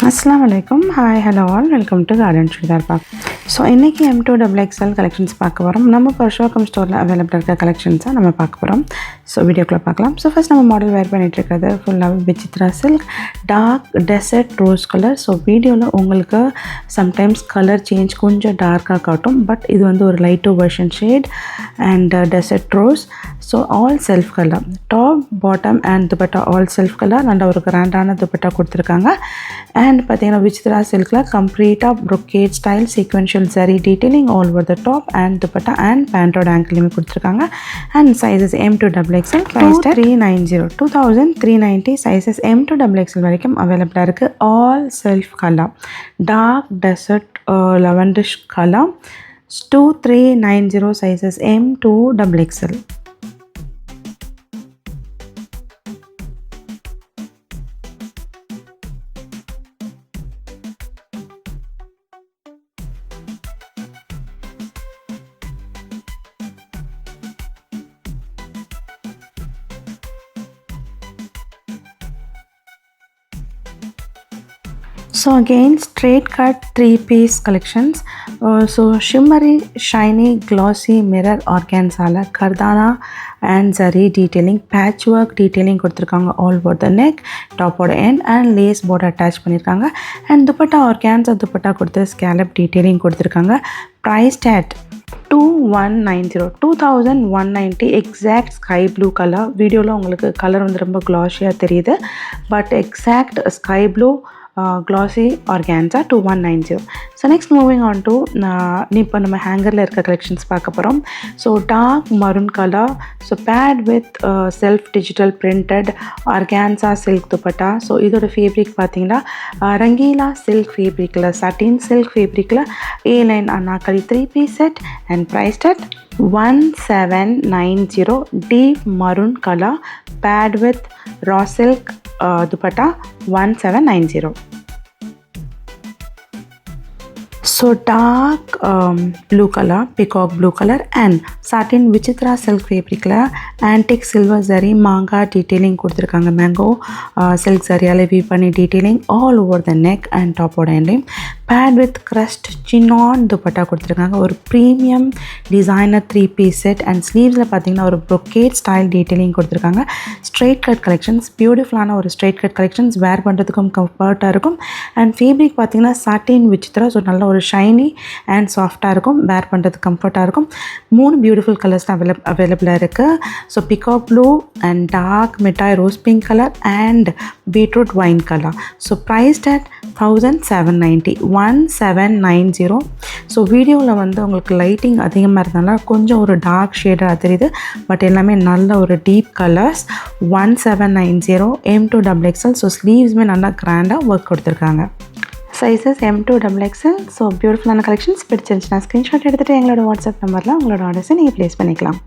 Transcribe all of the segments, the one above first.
Assalamu alaikum. Hi, hello all. Welcome to Garden Chudar Park. So இன்றைக்கி M2XXL collections பார்க்க போகிறோம். நம்ம பர்ஷோகம் ஸ்டோரில் அவைலபிளாக இருக்க கலெக்ஷன்ஸாக நம்ம பார்க்க போகிறோம். ஸோ வீடியோக்குள்ளே பார்க்கலாம். ஸோ ஃபஸ்ட் நம்ம மாடல் வேர் பண்ணிகிட்டு இருக்கிறது ஃபுல்லாக Vichitra silk dark desert rose colour. So வீடியோவில் உங்களுக்கு சம்டைம்ஸ் கலர் சேஞ்ச் கொஞ்சம் டார்க்காக காட்டும், பட் இது வந்து ஒரு லைட்டோ version shade and desert rose. So all self colour, top bottom and dupatta all self colour. நல்ல ஒரு கிராண்டான துப்பட்டா கொடுத்துருக்காங்க. அண்ட் பார்த்தீங்கன்னா விசித்ரா சில்கில் கம்ப்ளீட்டாக brocade style sequential zari detailing all over the top and dupatta and பேண்டோட ஆங்கிளுமே கொடுத்துருக்காங்க. And sizes M2XXL, price 390 2390. Sizes M2XXL வரைக்கும் அவைலபிளாக இருக்குது. All self colour, dark desert lavendish colour, 2390. Sizes M2XXL. So again straight cut 3-piece collections. So shimmery shiny glossy mirror organza kardana and zari detailing patchwork detailing கொடுத்திருக்காங்க all over the neck, top ஓட end and lace border attach பண்ணிருக்காங்க. and dupatta organza dupatta கொடுத்து scallop detailing கொடுத்திருக்காங்க. priced at 2190 exact sky blue color. வீடியோவில் உங்களுக்கு colour வந்து ரொம்ப glossy-ஆ தெரியுது, but exact sky blue glossy organza 2190. So next moving on to இப்போ நம்ம ஹேங்கரில் இருக்க கலெக்ஷன்ஸ் பார்க்க போகிறோம். So dark maroon colour, so paired with self digital printed organza silk dupatta. So இதோட ஃபேப்ரிக் பார்த்தீங்கன்னா ரங்கீலா சில்க் ஃபேப்ரிக்கில் சட்டின் சில்க் ஃபேப்ரிக்கில் A-line anarkali 3-piece set and priced at 1790. deep maroon color paired with raw silk dupatta 1790. So dark blue color, peacock blue color and satin vichitra silk fabric la antique silver zari manga detailing கொடுத்திருக்காங்க. mango silk zariயால weave பண்ணி detailing all over the neck and top ஓட ending, paired with crushed chinon dupatta கொடுத்திருக்காங்க. ஒரு premium designer 3-piece set and sleevesல பார்த்தீங்கன்னா ஒரு brocade style detailing கொடுத்திருக்காங்க. straight cut collections, beautiful-ஆன ஒரு straight cut collections, wear பண்ணுறதுக்கும் கம்ஃபர்ட்டாக இருக்கும். and fabric பார்த்தீங்கன்னா satin vichitra, ஸோ நல்ல ஒரு ஷைனி அண்ட் சாஃப்டாக இருக்கும், வேர் பண்ணுறது கம்ஃபர்ட்டாக இருக்கும். 3 பியூட்டிஃபுல் கலர்ஸ் அவைலபிளாக இருக்குது. So peacock blue and dark mittai rose pink colour and beetroot wine colour. So priced at 1790. So வீடியோவில் வந்து உங்களுக்கு லைட்டிங் அதிகமாக இருந்தனால கொஞ்சம் ஒரு டார்க் ஷேடாக தெரியுது, பட் எல்லாமே நல்ல ஒரு டீப் கலர்ஸ். 1790 M2XXL. ஸோ ஸ்லீவ்ஸுமே நல்லா கிராண்டாக ஒர்க் கொடுத்துருக்காங்க. Sizes M2XXL. ஸோ பியூட்டிஃபுல்லான கலெக்ஷன்ஸ் பிடிச்சிருந்துச்சுன்னா ஸ்க்ரீன்ஷாட் எடுத்துகிட்டு எங்களோட வாட்ஸ்அப் நம்பரில் உங்களோட ஆர்டர்ஸை நீங்கள் ப்ளேஸ் பண்ணிக்கலாம்.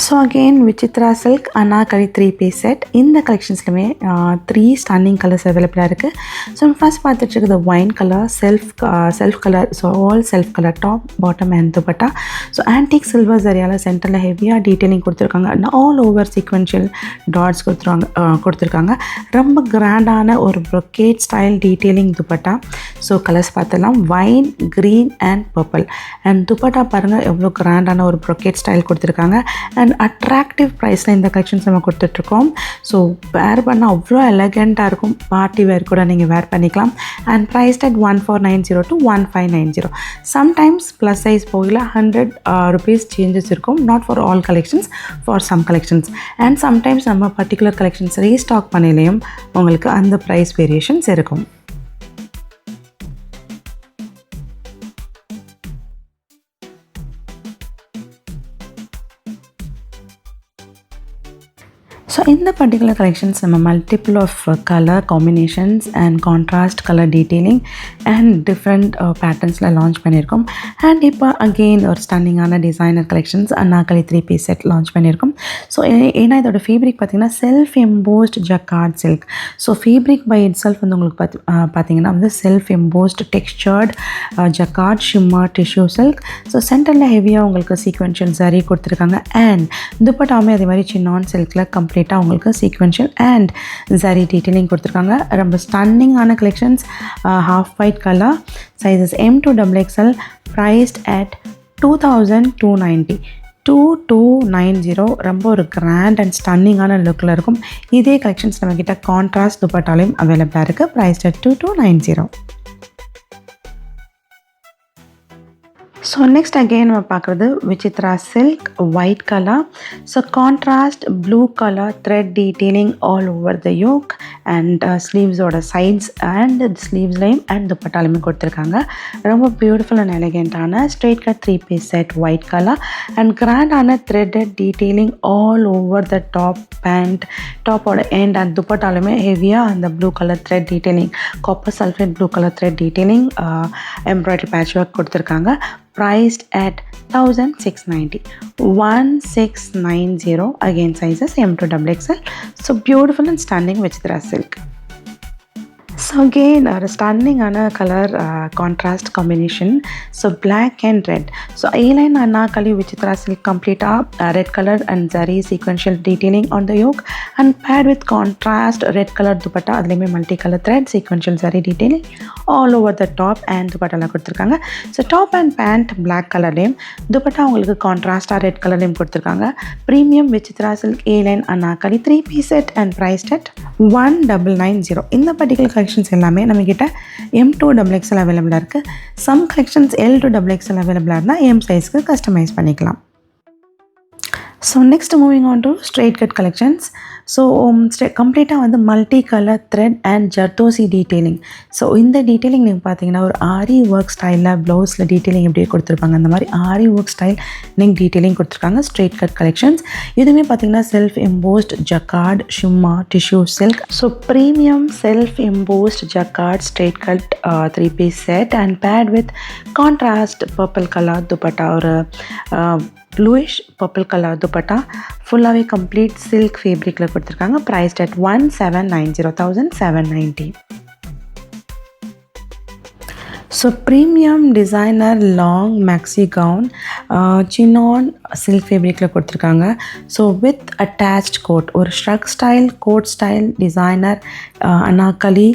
So again Vichitra silk anarkali 3-piece set. இந்த கலெக்ஷன்ஸ்லுமே 3 ஸ்டன்னிங் கலர்ஸ் அவைலபிளாக இருக்குது. ஸோ ஃபர்ஸ்ட் பார்த்துட்டு இருக்குது wine colour self colour. So all self colour top bottom and dupatta. So antique silver சரியால் சென்டரில் ஹெவியாக டீட்டெயிலிங் கொடுத்துருக்காங்க. ஆல் ஓவர் சீக்வென்ஷியல் டாட்ஸ் கொடுத்துருக்காங்க. ரொம்ப கிராண்டான ஒரு brocade style detailing dupatta. So colours பார்த்தலாம் wine, green and purple. And dupatta பாருங்கள் எவ்வளோ கிராண்டான ஒரு ப்ரொக்கேட் ஸ்டைல் கொடுத்துருக்காங்க. அண்ட் அட்ராக்டிவ் ப்ரைஸில் இந்த கலெக்ஷன்ஸ் நம்ம கொடுத்துட்ருக்கோம். ஸோ வேர் பண்ணால் அவ்வளோ எலகண்ட்டாக இருக்கும், பார்ட்டி வேர் கூட நீங்கள் வேர் பண்ணிக்கலாம். And priced at 1490 to 1590. Sometimes plus size போகல 100 rupees சேஞ்சஸ் இருக்கும். Not for all collections, for some collections. And sometimes நம்ம பர்டிகுலர் கலெக்ஷன்ஸ் ரீஸ்டாக் பண்ணிலையும் உங்களுக்கு அந்த ப்ரைஸ் வேரியேஷன்ஸ் இருக்கும். ஸோ இந்த பர்டிகுலர் கலெக்ஷன்ஸ் நம்ம multiple of colour combinations and contrast colour detailing and different பேட்டர்ன்ஸில் லான்ச் பண்ணியிருக்கோம். அண்ட் இப்போ அகெயின் ஒரு ஸ்டன்னிங்கான designer collections anarkali 3-piece set launch பண்ணியிருக்கோம். ஸோ ஏன்னா இதோட ஃபேப்ரிக் பார்த்திங்கன்னா self embossed jacquard silk. So fabric by it self வந்து உங்களுக்கு பார்த்திங்கன்னா வந்து self embossed textured jacquard shimmer tissue silk. So சென்டரில் ஹெவியாக உங்களுக்கு சீக்வென்ஷியல் சரி கொடுத்துருக்காங்க. அண்ட் துப்பட்டாவுமே அதே மாதிரி சின்னான் சில்கில் கம்ப்ளீட்டாக உங்களுக்கு சீக்வென்ஷியல் அண்ட் ஜரி டீட்டெயிலிங் கொடுத்துருக்காங்க. ரொம்ப ஸ்டன்னிங்கான collections. Half white colour, sizes M to XXL, priced at 2290. 2290. ரொம்ப ஒரு கிராண்ட் அண்ட் ஸ்டன்னிங்கான லுக்கில் இருக்கும். இதே கலெக்ஷன்ஸ் நம்மக்கிட்ட கான்ட்ராஸ்ட் துப்பட்டாலையும் அவைலபிளாக இருக்குது. Priced at 2290. So next again நம்ம பார்க்குறது Vichitra silk white colour. So contrast blue colour thread detailing all over the yoke and ஸ்லீவ்ஸோட சைட்ஸ் அண்ட் ஸ்லீவ்ஸ்லையும் அண்ட் துப்பட்டாலையுமே கொடுத்துருக்காங்க. ரொம்ப பியூட்டிஃபுல் அண்ட் எலிகெண்ட்டான straight cut 3-piece set white colour and கிராண்டான threaded detailing all over the top pant டாப்போட end and துப்பட்டாலுமே ஹெவியாக அந்த blue colour thread detailing copper sulphate blue colour thread detailing embroidery patch work கொடுத்துருக்காங்க. Priced at 1690. 1690. Again sizes M to XXL. So beautiful and stunning Vichitra silk. So again a stunning color contrast combination. So black and red. So A-line anarkali Vichitra silk complete red color and zari sequential detailing on the yoke and paired with contrast red color dupatta adleme multicolor thread sequential zari detailing all over the top and dupatta la kuduthirukanga. So top and pant black color layum dupatta ungalku contrast red color layum kuduthirukanga. Premium Vichitra silk A-line anarkali 3-piece set and priced at 1990. In the particular collection எல்லாமே நம்மக்கிட்ட M to XXL அவைலபிளாக இருக்குது. Some collections L to XXL அவைலபிளாக இருந்தால் M சைஸ்க்கு customise பண்ணிக்கலாம். So next moving on to straight cut collections. So கம்ப்ளீட்டாக வந்து multi colour thread and zardozi detailing. So இந்த டீட்டெயிலிங் நீங்கள் பார்த்தீங்கன்னா ஒரு ஆரி ஒர்க் ஸ்டைலில் ப்ளவுஸில் டீட்டெயிலிங் எப்படியே கொடுத்துருப்பாங்க அந்த மாதிரி ஆரி ஒர்க் ஸ்டைல் நீங்கள் டீட்டெயிலிங் கொடுத்துருக்காங்க. ஸ்ட்ரெயிட் கட் கலெக்ஷன்ஸ் இதுவுமே பார்த்தீங்கன்னா self embossed jacquard shimmer tissue silk. So premium self embossed jacquard straight cut 3-piece set and paired with contrast purple colour dupatta ஒரு bluish purple color dupatta fullaவே complete silk fabricல கொடுத்திருக்காங்க. priced at 1790. So premium designer long maxi gown chinon silk fabricல கொடுத்திருக்காங்க. So with attached coat ஒரு shrug style coat style designer anarkali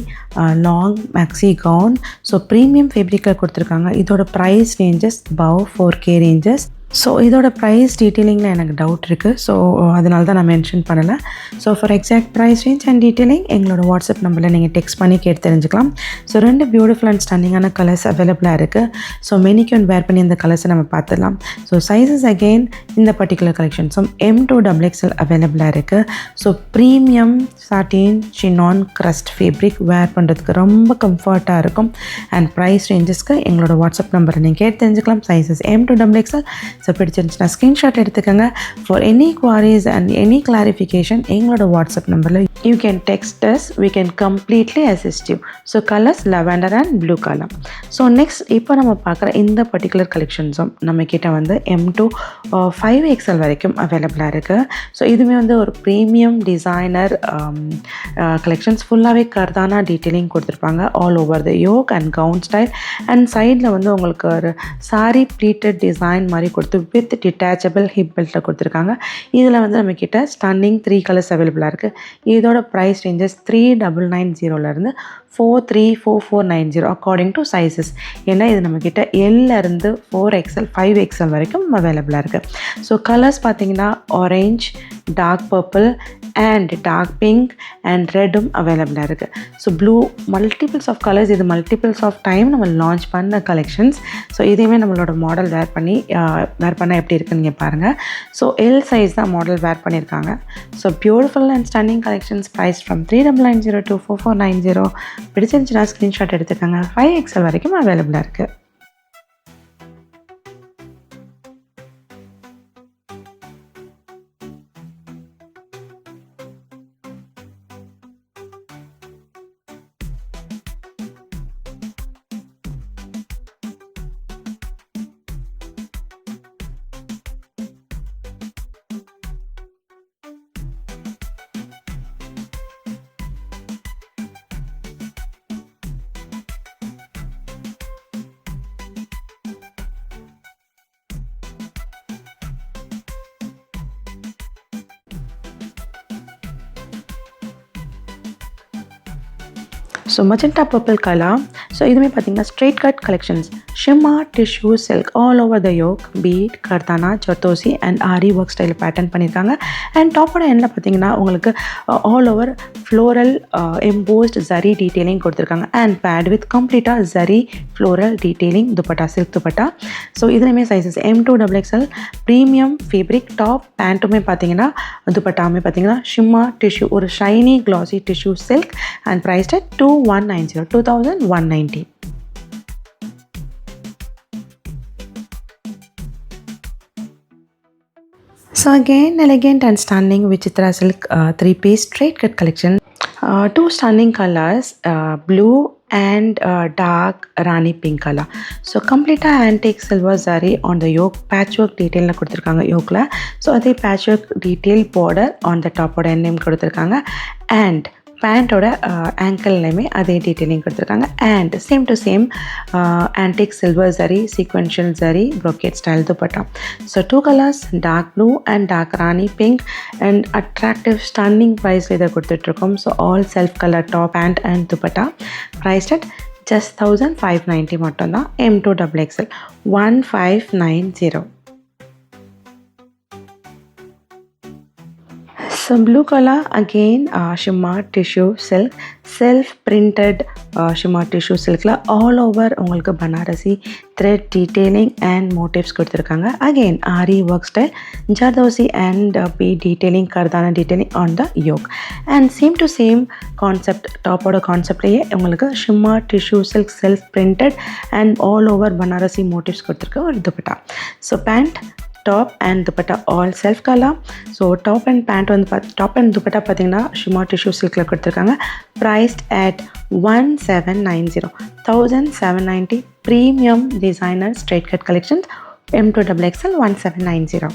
long maxi gown. So premium fabricல கொடுத்திருக்காங்க. இதோட price ranges above 4K ranges. So இதோட price டீட்டெயிலிங்கில் எனக்கு doubt இருக்குது. So அதனால தான் நான் மென்ஷன் பண்ணலை. So for exact price range and detailing எங்களோட வாட்ஸ்அப் நம்பரில் நீங்கள் டெக்ஸ்ட் பண்ணி கேட்டு தெரிஞ்சுக்கலாம். ஸோ 2 பியூட்டிஃபுல் அண்ட் ஸ்டன்னிங்கான கலர்ஸ் அவைலபிளாக இருக்குது. ஸோ மெனிக்யூன் வேர் பண்ணி அந்த கலர்ஸை நம்ம பார்த்துடலாம். ஸோ சைஸஸ் அகெயின் இந்த பர்டிகுலர் கலெக்ஷன்ஸும் M to XXL அவைலபிளாக இருக்குது. ஸோ ப்ரீமியம் சாட்டின் சின்னான் க்ரஸ்ட் ஃபேப்ரிக் வேர் பண்ணுறதுக்கு ரொம்ப கம்ஃபர்ட்டாக இருக்கும். அண்ட் ப்ரைஸ் ரேஞ்சஸ்க்கு எங்களோட வாட்ஸ்அப் நம்பரை நீங்கள் கேட்டு தெரிஞ்சுக்கலாம். Sizes M to XXL. So பிடிச்சிருந்துச்சுன்னா ஸ்க்ரீன்ஷாட் எடுத்துக்கோங்க. For any queries and any clarification எங்களோட வாட்ஸ்அப் நம்பரில் you can text us. We can completely assist you. So colours lavender and blue colour. So next இப்போ நம்ம பார்க்குற இந்த பர்டிகுலர் கலெக்ஷன்ஸும் நம்மக்கிட்ட வந்து M to 5XL வரைக்கும் அவைலபிளாக இருக்குது. ஸோ இதுவுமே வந்து ஒரு ப்ரீமியம் டிசைனர் கலெக்ஷன்ஸ் ஃபுல்லாகவே கர்தானா டீட்டெயிலிங் கொடுத்துருப்பாங்க all over the yoke and gown style and சைடில் வந்து உங்களுக்கு ஒரு சாரி ப்ளீட்டட் டிசைன் மாதிரி கொடுத்து வித் டிட்டாச்சபிள் ஹிப் பெல்ட்டில் கொடுத்துருக்காங்க. இதில் வந்து நம்மக்கிட்ட ஸ்டன்னிங் 3 கலர்ஸ் அவைலபிளாக இருக்குது. இதோட price ranges 3990 434490 according to sizes. ஏன்னா இது நம்மக்கிட்ட L-இருந்து 4XL 5XL வரைக்கும் அவைலபிளாக இருக்குது. ஸோ கலர்ஸ் பார்த்தீங்கன்னா orange, dark purple and dark pink and ரெட்டும் அவைலபிளாக இருக்குது. So blue multiples of colours. இது மல்டிபிள்ஸ் ஆஃப் டைம் நம்ம லான்ச் பண்ண கலெக்ஷன்ஸ். ஸோ இதையுமே நம்மளோட மாடல் வேர் பண்ணால் எப்படி இருக்குன்னு நீங்கள் பாருங்கள். ஸோ L சைஸ் தான் மாடல் வேர் பண்ணியிருக்காங்க. So beautiful and stunning collections price from 3990 to 4490. பிடிச்சிருந்துச்சுன்னா ஸ்க்ரீன்ஷாட் எடுத்துக்கோங்க. 5XL வரைக்கும் அவைலபிளாக இருக்குது. So magenta purple colour. So இதுவுமே பார்த்தீங்கன்னா straight cut collections, shimmer tissue silk all over the yoke, bead, kardana, zardosi and aari work style pattern பண்ணியிருக்காங்க. And டாப்போட எண்டில் பார்த்தீங்கன்னா உங்களுக்கு all over floral embossed zari detailing கொடுத்துருக்காங்க அண்ட் பேட் வித் கம்ப்ளீட்டாக zari floral detailing dupatta, silk dupatta. So இதுலையுமே sizes M2XXL premium fabric. Top பேண்ட்டுமே பார்த்தீங்கன்னா துப்பட்டாவுமே பார்த்தீங்கன்னா ஷிம்மா டிஷ்யூ ஒரு shiny classy tissue silk and priced at 2190. So again elegant and stunning Vichitra silk 3-piece straight cut collection. Two stunning colors, blue and dark rani pink color. So complete antique silver zari on the yoke, patchwork detail la kuduthirukanga yoke la. So adhe patchwork detail border on the top oda name kuduthirukanga and பேண்ட்டோட ஆங்கிள்லையுமே அதே detailing கொடுத்துருக்காங்க and same to same antique silver zari sequential zari brocade style dupatta. So 2 colours, dark blue and dark rani pink and attractive stunning ப்ரைஸில் இதை கொடுத்துட்ருக்கோம். So all self colour top pant and dupatta priced at just 1590 மட்டும்தான். M2XXL 1590. So blue color again shimmer tissue silk, self printed shimmer tissue silk la all over உங்களுக்கு Banarasi thread detailing and motifs கொடுத்துருக்காங்க. Again aari work style, zardozi and bead detailing, கர்தானா detailing on the yoke and same to same concept. டாப்போட கான்செப்ட்லேயே உங்களுக்கு shimmer tissue silk self printed and all over Banarasi motifs கொடுத்துருக்க ஒரு dupatta. So pant, top and dupatta all self colour. So top and pant வந்து top and dupatta பார்த்தீங்கன்னா shimmer tissue சில்கில் கொடுத்துருக்காங்க. Priced at 1790 premium designer straight cut collections M2XXL 1790.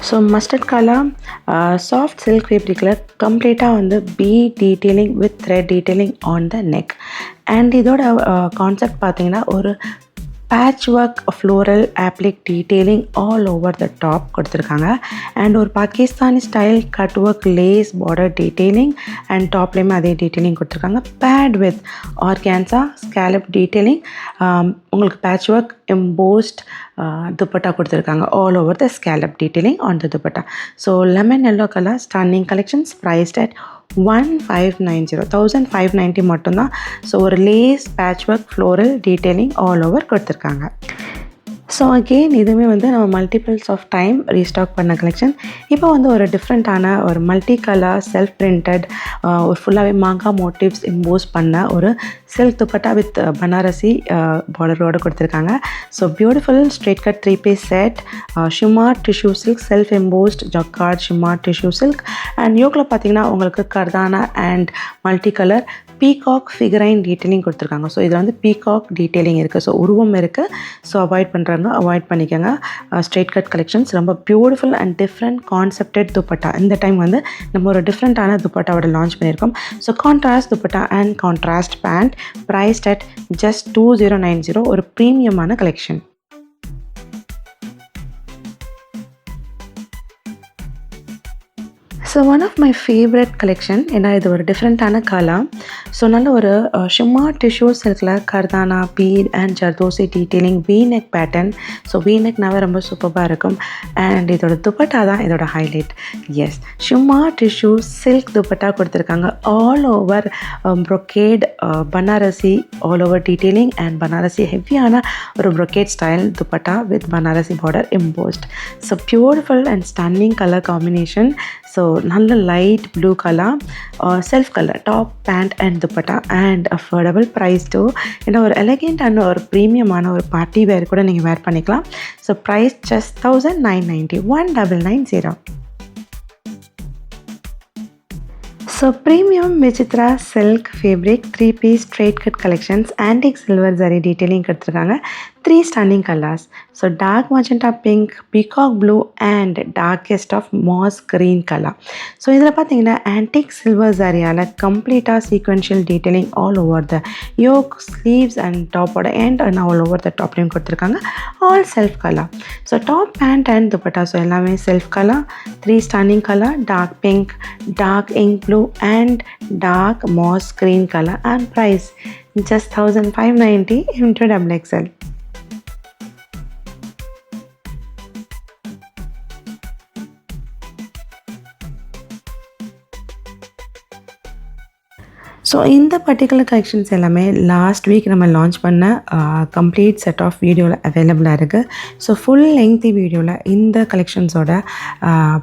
So mustard colour soft silk ஃபேப்ரிக்கில் கம்ப்ளீட்டாக வந்து bead detailing with thread detailing on the neck and இதோட concept பார்த்தீங்கன்னா ஒரு patch work floral applique detailing all over the top கொடுத்துருக்காங்க and ஒரு Pakistani style cut work lace border detailing and டாப்லேயுமே அதே டீட்டெயிலிங் கொடுத்துருக்காங்க. Paired with organza scallop detailing, உங்களுக்கு patch work embossed dupatta கொடுத்துருக்காங்க all over the scallop detailing on the dupatta. So lemon yellow colour stunning collections priced at 1590 மட்டும்தான். So ஒரு lace patch work floral detailing all over கொடுத்துருக்காங்க. So again இதுவுமே வந்து நம்ம multiples of time restock பண்ண collection. இப்போ வந்து ஒரு டிஃப்ரெண்ட்டான ஒரு மல்டி கலர் செல்ஃப் பிரிண்டட் ஒரு ஃபுல்லாகவே மாங்கா மோட்டிவ்ஸ் இம்போஸ் பண்ண ஒரு சில்க் துப்பட்டா வித் பனாரசி பார்டரோடு கொடுத்துருக்காங்க. So beautiful straight cut 3-piece set, shimmer tissue silk self embossed jacquard shimmer tissue silk and யோக்கில் பார்த்தீங்கன்னா உங்களுக்கு kardana and multi colour peacock figurine detailing கொடுத்துருக்காங்க. ஸோ இதில் வந்து பீகாக் டீட்டெயிலிங் இருக்குது, ஸோ உருவம் இருக்குது. ஸோ அவாய்ட் பண்ணிக்கோங்க. ஸ்ட்ரெயிட் கட் கலெக்ஷன்ஸ் ரொம்ப beautiful and different concepted dupatta. இந்த டைம் வந்து நம்ம ஒரு டிஃப்ரெண்ட்டான துப்பட்டாவோட லான்ச் பண்ணியிருக்கோம். So contrast dupatta and contrast pant priced at just 2090, ஒரு ப்ரீமியமான collection. So one of my favourite collection, ஏன்னா இது ஒரு டிஃப்ரெண்ட்டான கலர். ஸோ நல்ல ஒரு ஷிம்மா டிஷ்யூ சில்கில் kardana bead and zardozi detailing V neck pattern. So V நெக்னாவே ரொம்ப சூப்பராக இருக்கும் அண்ட் இதோட துப்பட்டா தான் இதோட highlight. Yes, shimmer tissue silk dupatta கொடுத்துருக்காங்க all over brocade Banarasi all over detailing and Banarasi ஹெவியான ஒரு brocade style dupatta with Banarasi border imposed. So beautiful and stunning colour combination. So நல்ல light blue colour self colour top pant and dupatta and affordable price too. ஏன்னா ஒரு எலகெண்டான ஒரு ப்ரீமியமான ஒரு party வேர் கூட நீங்கள் wear பண்ணிக்கலாம். So price just 1990, 1990. So premium Vichitra silk fabric 3-piece straight cut collections antique silver zari detailing கொடுத்துருக்காங்க. three stunning colors. So dark magenta pink, peacock blue and darkest of moss green color. So இதில் பார்த்தீங்கன்னா antique silver zariயால் கம்ப்ளீட்டாக sequential detailing all over the yoke, sleeves and டாப்போட end and all over the டாப்லையும் கொடுத்துருக்காங்க. all self color. So top pant and dupatta so எல்லாமே self color. Three stunning color, dark pink, dark ink blue and dark moss green color and price just 1590 into XXL. So இந்த particular collections எல்லாமே last week நம்ம launch பண்ண complete set of வீடியோவில் அவைலபிளாக இருக்குது. So full lengthy வீடியோவில் இந்த கலெக்ஷன்ஸோட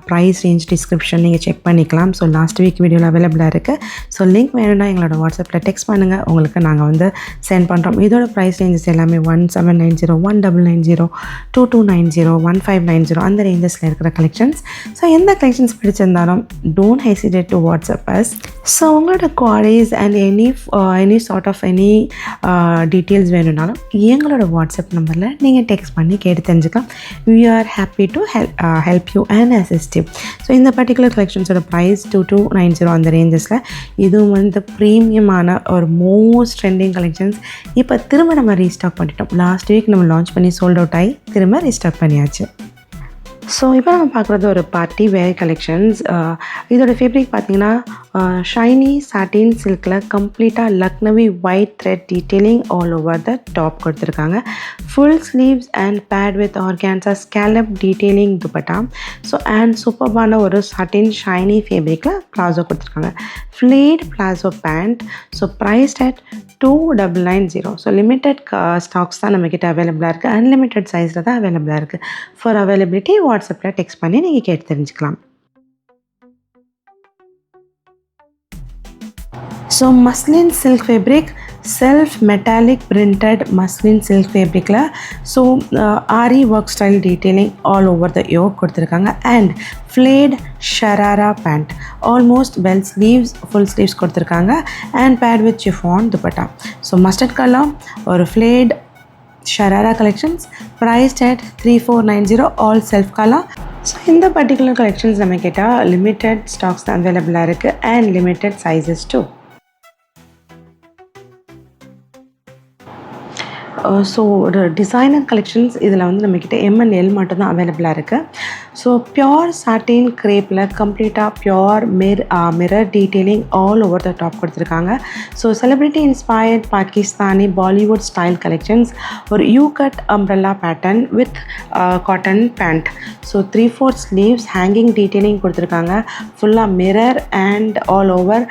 price range description நீங்கள் செக் பண்ணிக்கலாம். ஸோ லாஸ்ட் வீக் வீடியோவில் அவைலபிளாக இருக்குது. ஸோ லிங்க் வேணும்னா எங்களோட வாட்ஸ்அப்பில் டெக்ஸ்ட் பண்ணுங்கள், உங்களுக்கு நாங்கள் சென்ட் பண்ணுறோம். இதோட ப்ரைஸ் ரேஞ்சஸ் எல்லாமே 1790, 1990, 2290, 1590 அந்த ரேஞ்சஸில் இருக்கிற கலெக்ஷன்ஸ். ஸோ எந்த கலெக்ஷன்ஸ் பிடிச்சிருந்தாலும் don't hesitate to WhatsApp us. So உங்களோட queries and any sort of any details வேணும்னாலும் எங்களோட வாட்ஸ்அப் நம்பரில் நீங்கள் டெக்ஸ்ட் பண்ணி கேட்டு தெரிஞ்சுக்கலாம். We are happy to help you and assist you. So இந்த பர்டிகுலர் கலெக்ஷன்ஸோட ப்ரைஸ் 2290 அந்த ரேஞ்சஸில். இதுவும் ப்ரீமியமான ஒரு மோஸ்ட் ட்ரெண்டிங் கலெக்ஷன்ஸ் இப்போ திரும்ப நம்ம ரீஸ்டாக் பண்ணிட்டோம். லாஸ்ட் வீக் நம்ம லான்ச் பண்ணி சோல்ட் அவுட் ஆகி திரும்ப ரீஸ்டாக் பண்ணியாச்சு. ஸோ இப்போ நம்ம பார்க்குறது ஒரு பார்ட்டி வேர் கலெக்ஷன்ஸ். இதோட ஃபேப்ரிக் பார்த்தீங்கன்னா ஷைனி சாட்டின் சில்கில் கம்ப்ளீட்டாக Lucknowi white thread detailing all over the top கொடுத்துருக்காங்க. Full sleeves and paired with organza scallop detailing dupatta. So and சூப்பர்பான ஒரு சாட்டின் ஷைனி ஃபேப்ரிக்கில் ப்ளாசோ கொடுத்துருக்காங்க. Flared palazzo pant. So priced at 2990. So limited stocks தான் நம்மக்கிட்ட அவைலபிளாக இருக்குது. அன்லிமிட்டட் சைஸில் தான் அவைலபிளாக இருக்குது. ஃபார் அவைலபிலிட்டி வாட்ஸ்அப்பில் டெக்ஸ்ட் பண்ணி நீங்கள் கேட்டு தெரிஞ்சுக்கலாம். So muslin silk fabric, self metallic printed muslin silk ஃபேப்ரிக்கில் so aari work style detailing all over the yoke கொடுத்துருக்காங்க. And flared sharara pant, almost bell sleeves full sleeves கொடுத்துருக்காங்க. And paired with chiffon dupatta. So mustard colour ஒரு flared sharara collections priced at 3490 all self colour. So இந்த particular collections நம்ம கேட்டால் limited stocks தான் அவைலபிளாக இருக்குது and limited sizes too. So ஒரு designer collections இதில் நம்மக்கிட்ட MNL மட்டும்தான் அவைலபிளாக இருக்குது. ஸோ பியோர் சாட்டின் கிரேப்பில் கம்ப்ளீட்டாக pure mirror detailing all over the top கொடுத்துருக்காங்க. So celebrity inspired Pakistani Bollywood style collections. ஒரு U cut umbrella pattern with cotton pant. So 3/4 sleeves hanging detailing கொடுத்துருக்காங்க. ஃபுல்லாக mirror and all over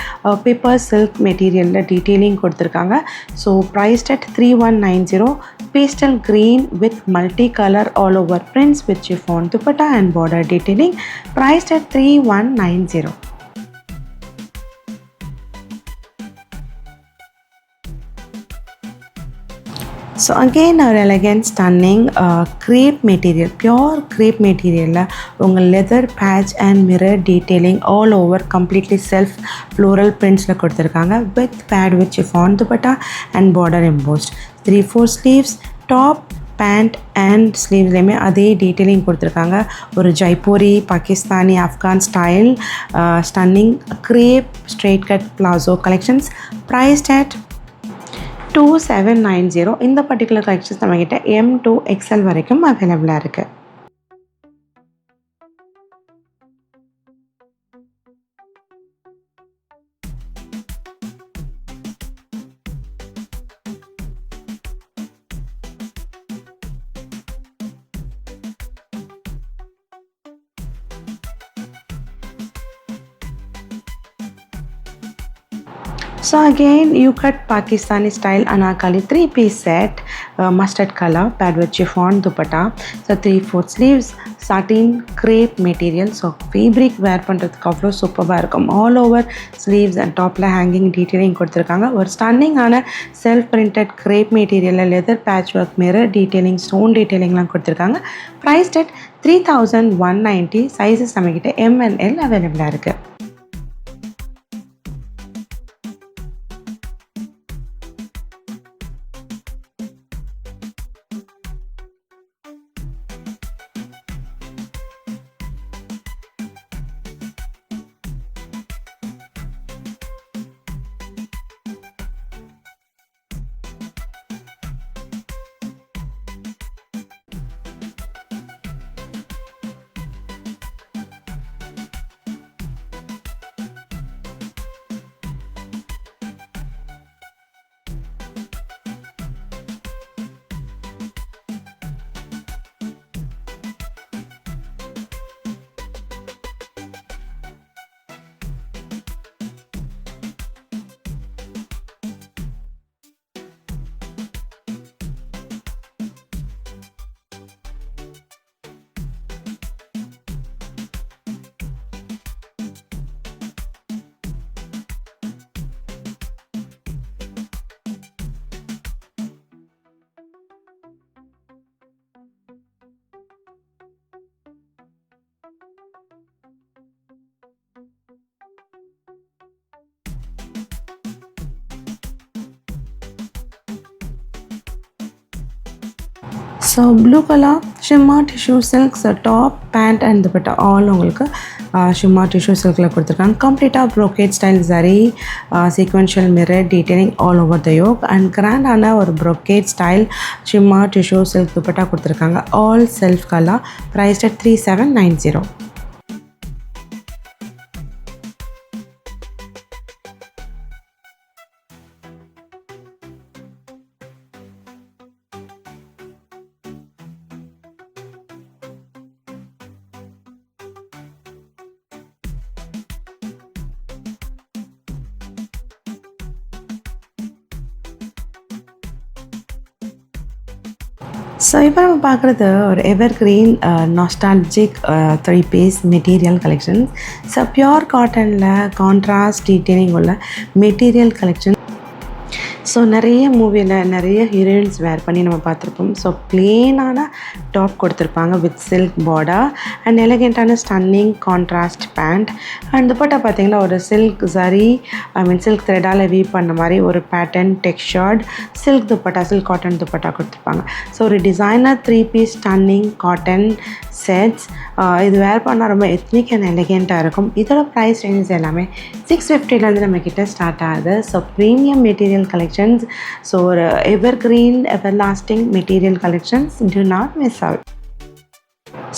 paper silk மெட்டீரியலில் detailing கொடுத்துருக்காங்க. So priced at 3190. Pastel green with multicolor all over prints with chiffon dupatta and border detailing priced at 3190. So again our elegant stunning crepe material, pure crepe material ungal leather patch and mirror detailing all over completely self floral prints la koduthirukanga with pad with chiffon dupatta and border embossed. 3/4 sleeves, top pant and ஸ்லீவ்லேயுமே அதே detailing கொடுத்துருக்காங்க. ஒரு Jaipuri Pakistani Afghan style stunning crepe straight cut palazzo collections priced at 2790. இந்த particular collections நம்மக்கிட்ட M to XL வரைக்கும் அவைலபிளாக இருக்குது. So again you cut Pakistani style anarkali 3-piece set, mustard color paired with chiffon dupatta. So 3/4 sleeves, satin crepe material. So fabric wear பண்றதுக்கு அவ்வளோ சூப்பராக இருக்கும். All over sleeves and டாப்பில் hanging detailing கொடுத்துருக்காங்க. ஒரு ஸ்டன்னிங்கான செல்ஃப் பிரிண்டட் கிரேப் மெட்டீரியலில் leather patch work mirror detailing stone டீட்டெயிலிங்லாம் கொடுத்துருக்காங்க. Priced at 3190. சைஸஸ் நம்மக்கிட்ட MNL அவைலபிளாக இருக்குது. So blue colour shimmer tissue silks top pant and dupatta all உங்களுக்கு ஷிம்மா டிஷ்யூ சில்கில் கொடுத்துருக்காங்க. கம்ப்ளீட்டாக ப்ரோக்கேட் ஸ்டைல் சரி sequential mirror detailing all over the yoke and கிராண்டான ஒரு brocade style shimmer tissue silk dupatta கொடுத்துருக்காங்க. All self colour priced at 3790. So இப்போ நம்ம பார்க்குறது ஒரு evergreen nostalgic 3-piece material collection. So pure காட்டனில் கான்ட்ராஸ்ட் டீட்டெயிலிங் உள்ள மெட்டீரியல் கலெக்ஷன். ஸோ நிறைய மூவியில் நிறைய ஹீரோயின்ஸ் வேர் பண்ணி நம்ம பார்த்துருப்போம். ஸோ ப்ளெயினான டாப் கொடுத்துருப்பாங்க வித் சில்க் பார்டர் அண்ட் எலகெண்ட்டான stunning contrast pant and dupatta பார்த்திங்கன்னா ஒரு சில்க் சரி சில்க் த்ரெட்டால் வீவ் பண்ண மாதிரி ஒரு pattern textured silk dupatta silk cotton dupatta கொடுத்துருப்பாங்க. ஸோ ஒரு designer 3-piece stunning cotton sets. இது வேர் பண்ணால் ரொம்ப எத்னிக் அண்ட் எலகெண்ட்டாக இருக்கும். இதோட ப்ரைஸ் ரேஞ்சஸ் எல்லாமே 650 நம்மக்கிட்ட ஸ்டார்ட் ஆகுது. So premium material collections. So ஒரு evergreen everlasting material collections. Do not miss out.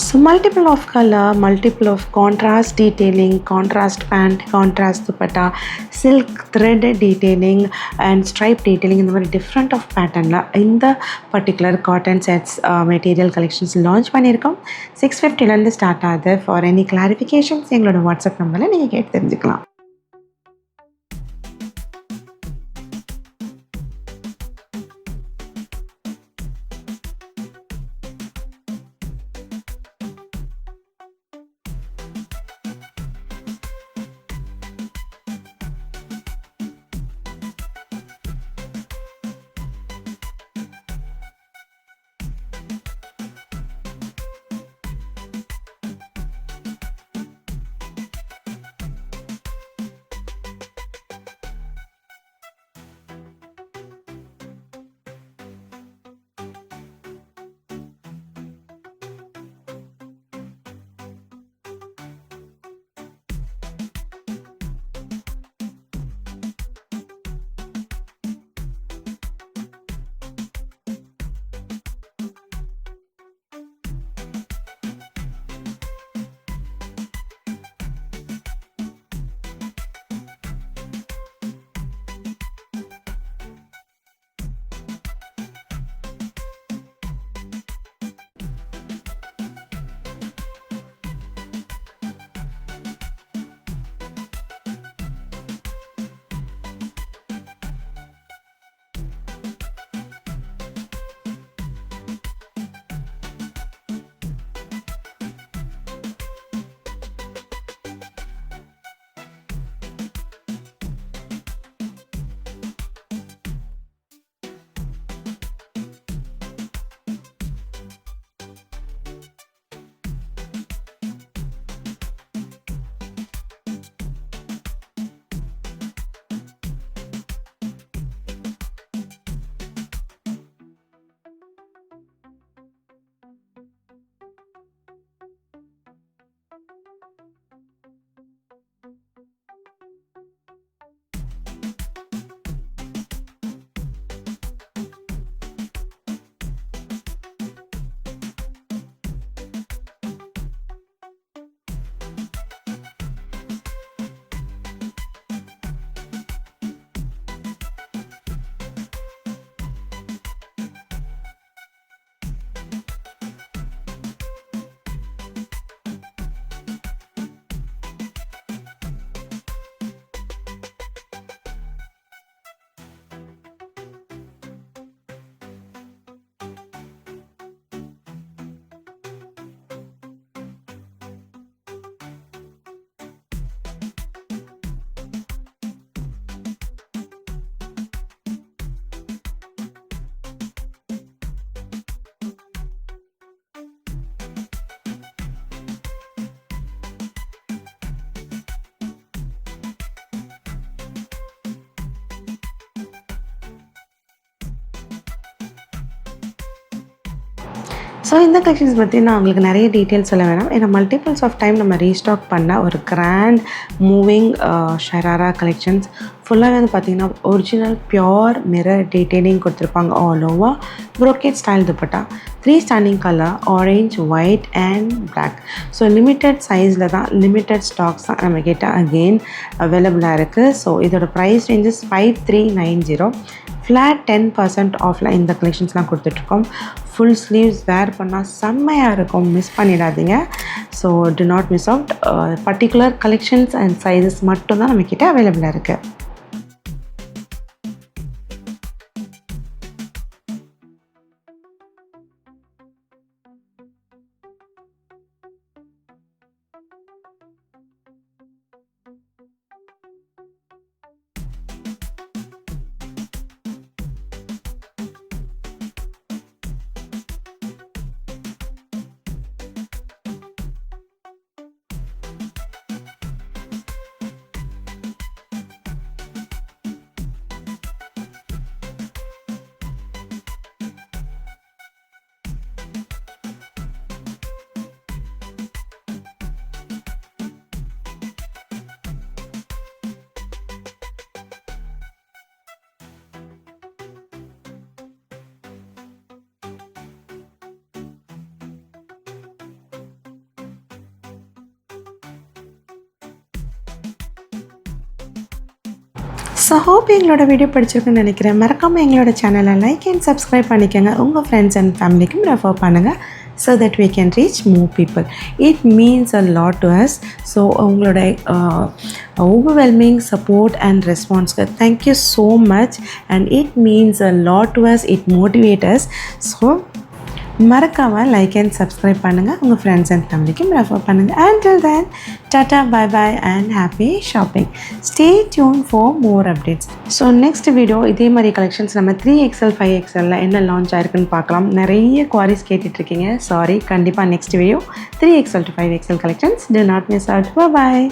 So multiple of color, multiple of contrast detailing, contrast pant, contrast dupatta, silk thread detailing and stripe detailing இந்த மாதிரி different of patternல இந்த particular cotton sets material collections launch பண்ணியிருக்கோம். 650 start ஆகுது. For any clarifications எங்களோட WhatsApp நம்பரில் நீங்கள் கேட்டு தெரிஞ்சுக்கலாம். ஸோ இந்த கலெக்ஷன்ஸ் பற்றி நான் உங்களுக்கு நிறைய டீட்டெயில்ஸ் சொல்ல வேணாம். ஏன்னா மல்டிபிள்ஸ் ஆஃப் டைம் நம்ம ரீஸ்டாக் பண்ண ஒரு கிராண்ட் மூவிங் ஷராரா கலெக்ஷன்ஸ். ஃபுல்லாகவே வந்து பார்த்திங்கன்னா ஒரிஜினல் பியோர் மிரர் டீட்டெயிலிங் கொடுத்துருப்பாங்க. All over brocade style dupatta, 3 standing colour orange, white and black. So limited சைஸில் தான், லிமிட்டட் ஸ்டாக்ஸ் தான் நம்மக்கிட்ட அகெயின் அவைலபிளாக இருக்குது. ஸோ இதோட ப்ரைஸ் ரேஞ்சஸ் 5390. ஃப்ளாட் 10% ஆஃபில் இந்த கலெக்ஷன்ஸ்லாம் கொடுத்துட்ருக்கோம். ஃபுல் ஸ்லீவ்ஸ் வேர் பண்ணால் செம்மையாக இருக்கும், மிஸ் பண்ணிடாதீங்க. So to not miss out. Particular collections and sizes மட்டும்தான் நம்மக்கிட்ட அவைலபிளாக இருக்குது. ஸோ ஹோப் எங்களோட வீடியோ பிடிச்சிருக்குன்னு நினைக்கிறேன். மறக்காமல் எங்களோட சேனலை லைக் அண்ட் சப்ஸ்கிரைப் பண்ணிக்கோங்க. உங்கள் ஃப்ரெண்ட்ஸ் அண்ட் ஃபேமிலிக்கும் ரெஃபர் பண்ணுங்கள். so that we can reach more people. It means a lot to us. So உங்களோட overwhelming support and response, thank you so much, and it means a lot to us. It motivates us. So மறக்காமல் like and subscribe பண்ணுங்கள், உங்கள் friends and ஃபேமிலிக்கும் refer பண்ணுங்கள். until then, tata, bye bye and happy shopping. Stay tuned for more updates. So next video இதே மாதிரி collections நம்ம 3XL 5XLல என்ன launch ஆயிருக்குன்னு பார்க்கலாம். நிறைய குவாரிஸ் கேட்டுட்ருக்கீங்க, சாரி. கண்டிப்பாக next video 3XL to 5XL collections. do not miss out. bye bye.